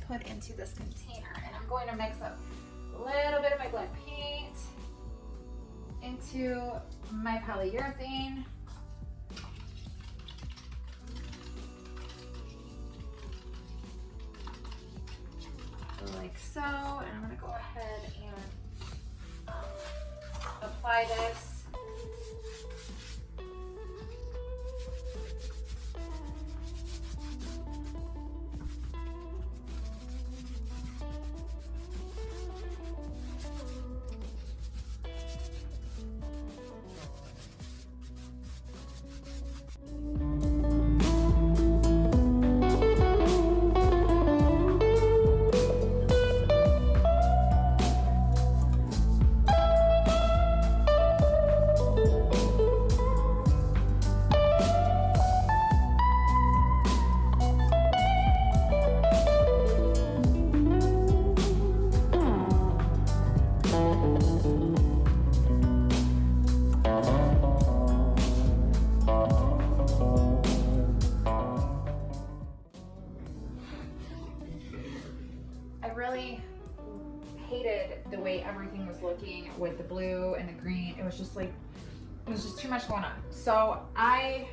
put into this container. And I'm going to mix up a little bit of my black paint into my polyurethane. Like so, and I'm gonna go ahead and apply this. Hated the way everything was looking with the blue and the green. It was just like, it was just too much going on. So I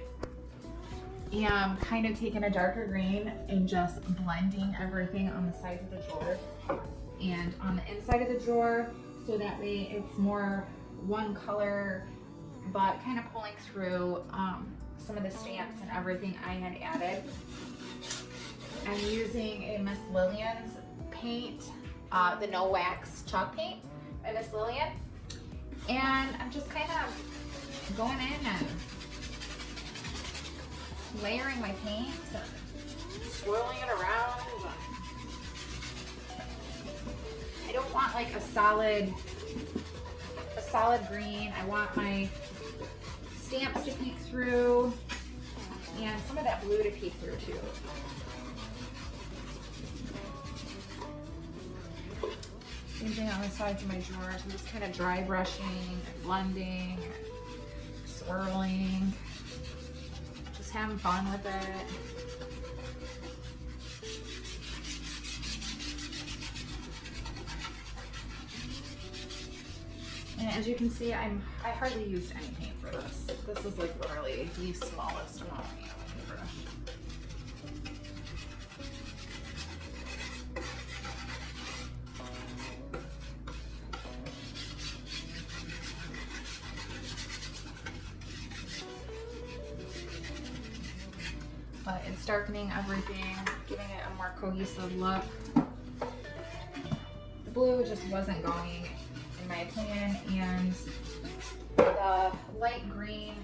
am kind of taking a darker green and just blending everything on the sides of the drawer and on the inside of the drawer, so that way it's more one color, but kind of pulling through some of the stamps and everything I had added. I'm using a Miss Lillian's paint, the no wax chalk paint by Miss Lillian, and I'm just kind of going in and layering my paint and swirling it around. I don't want like a solid green. I want my stamps to peek through and some of that blue to peek through too. Same thing on the sides of my drawers. I'm just kind of dry brushing and blending and swirling. Just having fun with it. And as you can see, I hardly used any paint for this. This is like literally the smallest amount of paint on the brush. But it's darkening everything, giving it a more cohesive look. The blue just wasn't going, in my opinion, and the light green,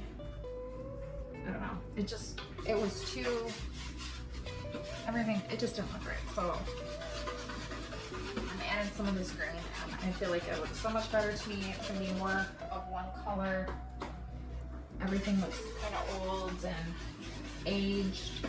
I don't know, it was too, everything, it just didn't look right. So I'm adding some of this green, and I feel like it looks so much better to me. It's gonna be more of one color. Everything looks kind of old and aged.